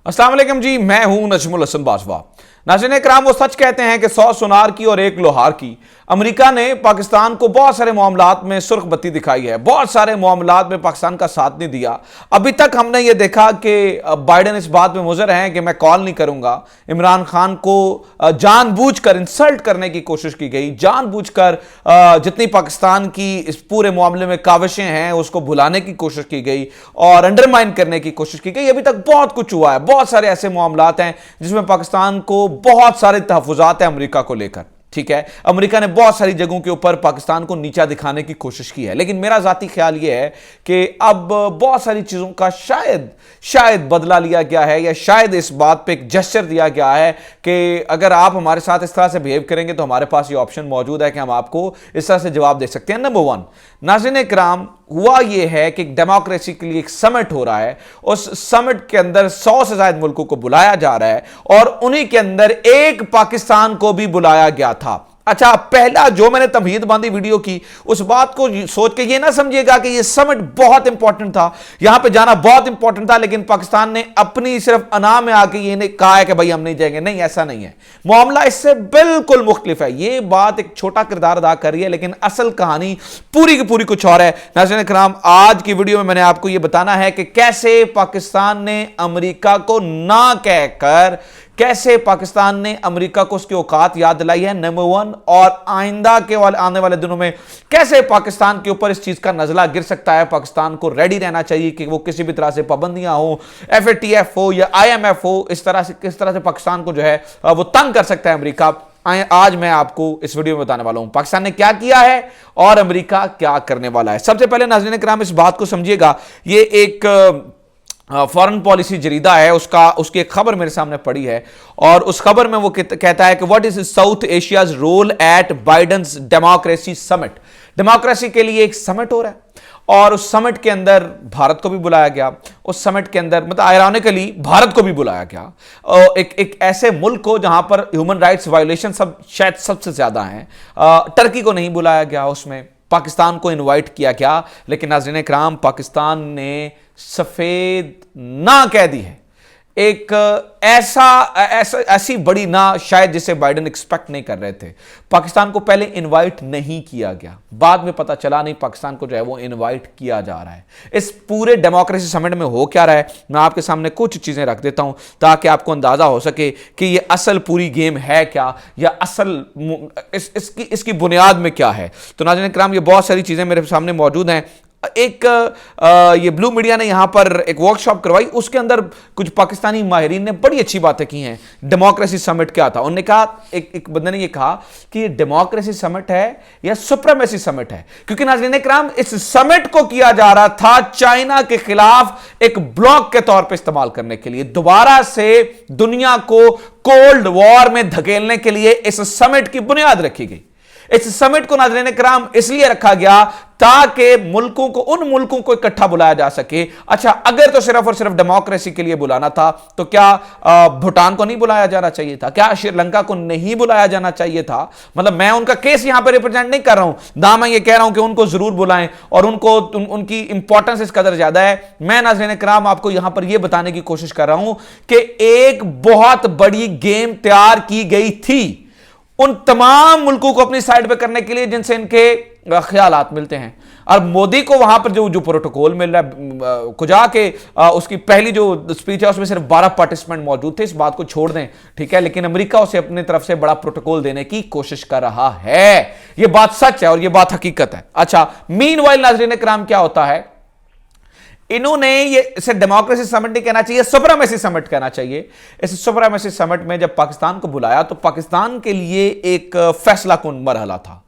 अस्सलाम वालेकुम जी, मैं हूं नजमुल हसन बाजवा। नाज़रीन इकराम, वो सच कहते हैं कि 100 सुनार की और 1 लोहार की। अमेरिका ने पाकिस्तान को बहुत सारे मामलात में सुर्ख बत्ती दिखाई है, बहुत सारे मामलात में पाकिस्तान का साथ नहीं दिया। अभी तक हमने ये देखा कि बाइडेन इस बात में मुज़र हैं कि मैं कॉल नहीं करूंगा। इमरान खान को जानबूझकर इंसल्ट करने की कोशिश की गई, जानबूझकर जितनी पाकिस्तान की इस पूरे मामले में काविशें हैं उसको भुलाने की कोशिश की गई और अंडरमाइन करने की कोशिश की गई। अभी तक बहुत कुछ हुआ है, बहुत सारे ऐसे मामलात हैं जिसमें पाकिस्तान को बहुत सारे तहफ़्फ़ुज़ात हैं अमेरिका को लेकर। ठीक है, अमेरिका ने बहुत सारी जगहों के ऊपर पाकिस्तान को नीचा दिखाने की कोशिश की है, लेकिन मेरा ज़ाती ख्याल यह है कि अब बहुत सारी चीज़ों का शायद बदला लिया गया है, या शायद इस बात पे एक जेस्चर दिया गया है कि अगर आप हमारे साथ इस तरह से बिहेव करेंगे तो हमारे पास ये ऑप्शन मौजूद है कि हम आपको इस तरह से जवाब दे सकते हैं। नंबर 1, नाज़रीन इकराम, हुआ यह है कि डेमोक्रेसी के लिए एक समिट हो रहा है। उस समिट के अंदर 100 से ज्यादा मुल्कों को बुलाया जा रहा है और उन्हीं के अंदर एक पाकिस्तान को भी बुलाया गया था। अच्छा, पहला जो मैंने तमहीद बांधी वीडियो की, उस बात को सोच के ये ना समझिएगा कि ये समिट बहुत इंपॉर्टेंट था, यहां पे जाना बहुत इंपॉर्टेंट था, लेकिन पाकिस्तान ने अपनी सिर्फ अना में आके ये कहा है कि भाई हम नहीं जाएंगे। नहीं, ऐसा नहीं है। मामला इससे बिल्कुल मुख्तलिफ है। ये बात एक छोटा किरदार अदा कर रही है, लेकिन असल कहानी पूरी की पूरी कुछ और है। नाज़रीन इकराम, आज की वीडियो में मैंने आपको यह बताना है कि कैसे पाकिस्तान ने अमेरिका को ना कहकर, कैसे पाकिस्तान ने अमेरिका को उसकी औकात याद दिलाई है, नंबर 1, और आइंदा के आने वाले दिनों में कैसे पाकिस्तान के ऊपर इस चीज का नजला गिर सकता है। पाकिस्तान को रेडी रहना चाहिए कि वो किसी भी तरह से पाबंदियां हो, FATF हो या IMF हो, इस तरह से किस तरह से पाकिस्तान को जो है वो तंग कर सकता है अमेरिका। आज मैं आपको इस वीडियो में बताने वाला हूं पाकिस्तान ने क्या किया है और अमेरिका क्या करने वाला है। सबसे पहले नाज़रीन इकराम, इस बात को समझिएगा, ये एक फॉरेन पॉलिसी जरीदा है, उसकी एक खबर मेरे सामने पड़ी है और उस खबर में वो कहता है कि what is South Asia's role at Biden's democracy summit. Democracy के लिए एक समिट हो रहा है और उस समिट के अंदर भारत को भी बुलाया गया। उस समिट के अंदर मतलब आयरॉनिकली भारत को भी बुलाया गया, एक ऐसे मुल्क को जहां पर ह्यूमन राइट्स वायलेशन शायद सबसे ज्यादा हैं। टर्की को नहीं बुलाया गया, उसमें पाकिस्तान को इनवाइट किया गया, लेकिन नाज़रीन इकराम, पाकिस्तान ने सफेद ना कह दी है। एक ऐसी बड़ी ना शायद जिसे बाइडेन एक्सपेक्ट नहीं कर रहे थे। पाकिस्तान को पहले इनवाइट नहीं किया गया, बाद में पता चला नहीं पाकिस्तान को जो है वो इनवाइट किया जा रहा है। इस पूरे डेमोक्रेसी समिट में हो क्या रहा है, मैं आपके सामने कुछ चीजें रख देता हूं ताकि आपको अंदाजा हो सके कि ये असल पूरी गेम है क्या, या असल इसकी बुनियाद में क्या है। तो नाज़रीन इकराम, ये बहुत सारी चीजें मेरे सामने मौजूद हैं। ये ब्लू मीडिया ने यहां पर एक वर्कशॉप करवाई, उसके अंदर कुछ पाकिस्तानी माहिरीन ने बड़ी अच्छी बातें की हैं। डेमोक्रेसी समिट क्या था, उन्होंने कहा, एक बंदे ने ये कहा कि ये डेमोक्रेसी समिट है या सुप्रीमेसी समिट है, क्योंकि नाज़रीन इकराम, इस समिट को किया जा रहा था चाइना के खिलाफ एक ब्लॉक के तौर पर इस्तेमाल करने के लिए, दोबारा से दुनिया को कोल्ड वॉर में धकेलने के लिए इस समिट की बुनियाद रखी गई। इस समिट को नाज़रीन इकराम इसलिए रखा गया ताकि उन मुल्कों को इकट्ठा बुलाया जा सके। अच्छा, अगर तो सिर्फ और सिर्फ डेमोक्रेसी के लिए बुलाना था तो क्या भूटान को नहीं बुलाया जाना चाहिए था? क्या श्रीलंका को नहीं बुलाया जाना चाहिए था? मतलब मैं उनका केस यहां पर रिप्रेजेंट नहीं कर रहा हूं ना, मैं ये कह रहा हूं कि उनको जरूर बुलाएं और उनकी इंपॉर्टेंस इस कदर ज्यादा है। मैं नाज़रीन इकराम आपको यहां पर यह बताने की कोशिश कर रहा हूं कि एक बहुत बड़ी गेम तैयार की गई थी उन तमाम मुल्कों को अपनी साइड पे करने के लिए जिनसे इनके ख्यालात मिलते हैं। और मोदी को वहां पर जो प्रोटोकॉल मिल रहा है, खुजा के उसकी पहली जो स्पीच है उसमें सिर्फ 12 पार्टिसिपेंट मौजूद थे, इस बात को छोड़ दें, ठीक है, लेकिन अमेरिका उसे अपनी तरफ से बड़ा प्रोटोकॉल देने की कोशिश कर रहा है। यह बात सच है और यह बात हकीकत है। अच्छा, मीनवाइल नाज़रीन इकराम, क्या होता है, इन्होंने इसे डेमोक्रेसी समिट नहीं कहना चाहिए, सुप्रीमेसी समिट कहना चाहिए। इस सुप्रीमेसी समिट में जब पाकिस्तान को बुलाया तो पाकिस्तान के लिए एक फैसला कुन मरहला था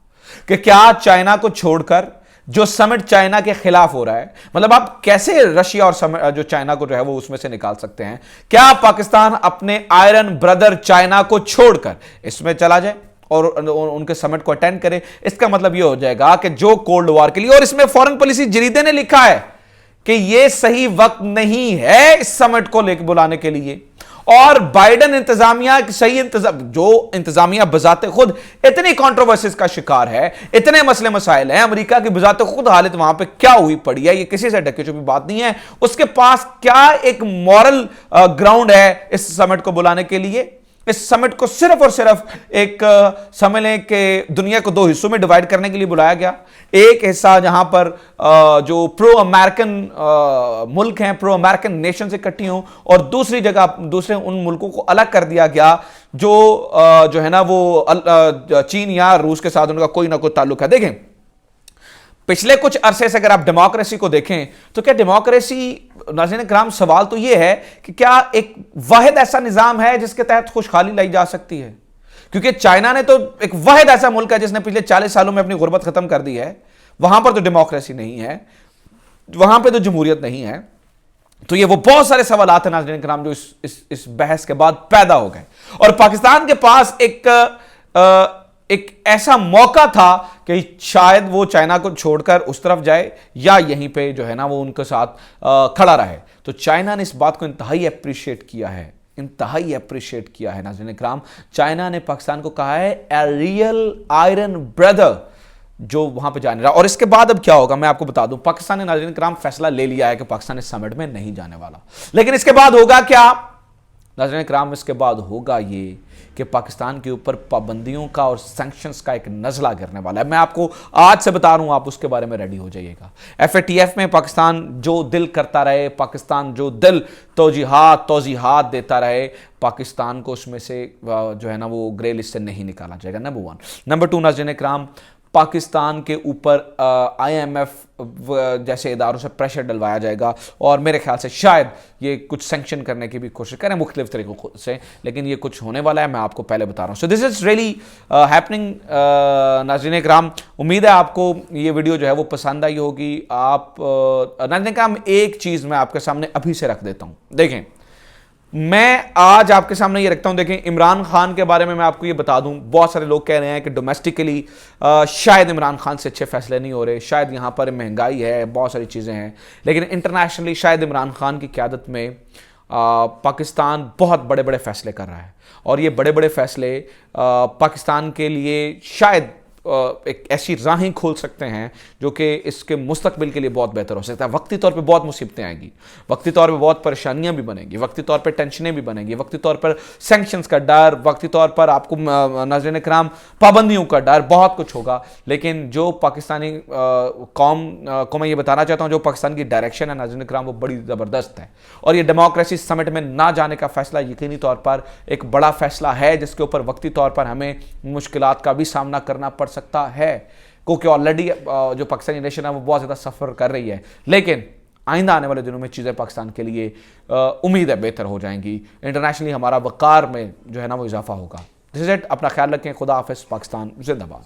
कि क्या चाइना को छोड़कर जो समिट चाइना के खिलाफ हो रहा है, मतलब आप कैसे रशिया और जो चाइना को जो है वो उसमें से निकाल सकते हैं, क्या पाकिस्तान अपने आयरन ब्रदर चाइना को छोड़कर इसमें चला जाए और उनके समिट को अटेंड करे? इसका मतलब यह हो जाएगा कि जो कोल्ड वॉर के लिए, और इसमें फॉरेन पॉलिसी जरीदे ने लिखा है कि यह सही वक्त नहीं है इस समिट को लेकर बुलाने के लिए, और बाइडेन इंतजामिया सही इंतजामिया बजाते खुद इतनी कंट्रोवर्सीज का शिकार है, इतने मसले मसाइल हैं, अमेरिका की बजाते खुद हालत वहां पे क्या हुई पड़ी है, ये किसी से ढके छुपी बात नहीं है। उसके पास क्या एक मॉरल ग्राउंड है इस समिट को बुलाने के लिए? इस समिट को सिर्फ और सिर्फ एक समझ लें कि दुनिया को दो हिस्सों में डिवाइड करने के लिए बुलाया गया। एक हिस्सा जहां पर जो प्रो अमेरिकन मुल्क हैं, प्रो अमेरिकन नेशन से इकट्ठी हों, और दूसरी जगह दूसरे उन मुल्कों को अलग कर दिया गया जो है ना वो चीन या रूस के साथ उनका कोई ना कोई ताल्लुक है। देखें, पिछले कुछ अरसे से अगर आप डेमोक्रेसी को देखें तो क्या डेमोक्रेसी, नाज़रीन किराम, सवाल तो यह है कि क्या एक वाहिद ऐसा निजाम है जिसके तहत खुशहाली लाई जा सकती है? क्योंकि चाइना ने तो एक वाहिद ऐसा मुल्क है जिसने पिछले 40 सालों में अपनी गुर्बत खत्म कर दी है, वहां पर तो डेमोक्रेसी नहीं है, वहां पर तो जमहूरियत नहीं है। तो ये वो बहुत सारे सवाल हैं नाज़रीन किराम जो इस बहस के बाद पैदा हो गए, और पाकिस्तान के पास एक ऐसा मौका था कि शायद वो चाइना को छोड़कर उस तरफ जाए या यहीं पे जो है ना वो उनके साथ खड़ा रहे। तो चाइना ने इस बात को इंतहाई अप्रिशिएट किया है, नाज़रीन इकराम। चाइना ने पाकिस्तान को कहा है ए रियल आयरन ब्रदर जो वहां पे जाने रहा। और इसके बाद अब क्या होगा मैं आपको बता दूं, पाकिस्तान ने नाज़रीन इकराम फैसला ले लिया है कि पाकिस्तान इस समिट में नहीं जाने वाला। लेकिन इसके बाद होगा क्या नाज़रीन इकराम? इसके बाद होगा ये कि पाकिस्तान के ऊपर पाबंदियों का और सैंक्शंस का एक नज़ला गिरने वाला है। मैं आपको आज से बता रहा हूं, आप उसके बारे में रेडी हो जाइएगा। FATF में पाकिस्तान जो दिल करता रहे, पाकिस्तान जो दिल तौजीहात देता रहे, पाकिस्तान को उसमें से जो है ना वो ग्रे लिस्ट से नहीं निकाला जाएगा, नंबर 1। नंबर 2 नाज़रीन इकराम, पाकिस्तान के ऊपर IMF जैसे इदारों से प्रेशर डलवाया जाएगा, और मेरे ख्याल से शायद ये कुछ सैंक्शन करने की भी कोशिश करें मुख्तलिफ तरीकों से, लेकिन ये कुछ होने वाला है, मैं आपको पहले बता रहा हूँ। So this is really happening नाज़रीन इकराम। उम्मीद है आपको ये वीडियो जो है वो पसंद आई होगी। आप नाज़रीन इकराम, एक चीज़ मैं आपके सामने अभी से रख देता हूँ। देखें, मैं आज आपके सामने ये रखता हूं, देखें, इमरान खान के बारे में मैं आपको ये बता दूं, बहुत सारे लोग कह रहे हैं कि डोमेस्टिकली शायद इमरान खान से अच्छे फैसले नहीं हो रहे, शायद यहां पर महंगाई है, बहुत सारी चीज़ें हैं, लेकिन इंटरनेशनली शायद इमरान खान की क़यादत में पाकिस्तान बहुत बड़े बड़े फैसले कर रहा है, और ये बड़े बड़े फैसले पाकिस्तान के लिए शायद एक ऐसी राहें खोल सकते हैं जो कि इसके मुस्तकबिल के लिए बहुत बेहतर हो सकता है। वक्ती तौर पे बहुत मुसीबतें आएंगी, वक्ती तौर पे बहुत परेशानियां भी बनेंगी, वक्ती तौर पे टेंशनें भी बनेंगी, वक्ती तौर पर सैंक्शंस का डर, वक्ती तौर पर आपको नाज़रीन इकराम पाबंदियों का डर, बहुत कुछ होगा। लेकिन जो पाकिस्तानी कौम को मैं ये बताना चाहता हूँ, जो पाकिस्तान की डायरेक्शन है नाज़रीन इकराम, वो बड़ी ज़बरदस्त है, और ये डेमोक्रेसी समिट में ना जाने का फैसला यकीनी तौर पर एक बड़ा फैसला है, जिसके ऊपर वक्ती तौर पर हमें मुश्किलात का भी सामना करना पड़ सकता है, क्योंकि ऑलरेडी जो पाकिस्तानी नेशन है वो बहुत ज़्यादा सफ़र कर रही है। लेकिन आइंदा आने वाले दिनों में चीज़ें पाकिस्तान के लिए उम्मीद है बेहतर हो जाएंगी। इंटरनेशनली हमारा वक़ार में जो है ना वो इजाफा होगा। This is it. अपना ख्याल रखें। खुदा हाफिज़। पाकिस्तान जिंदाबाद।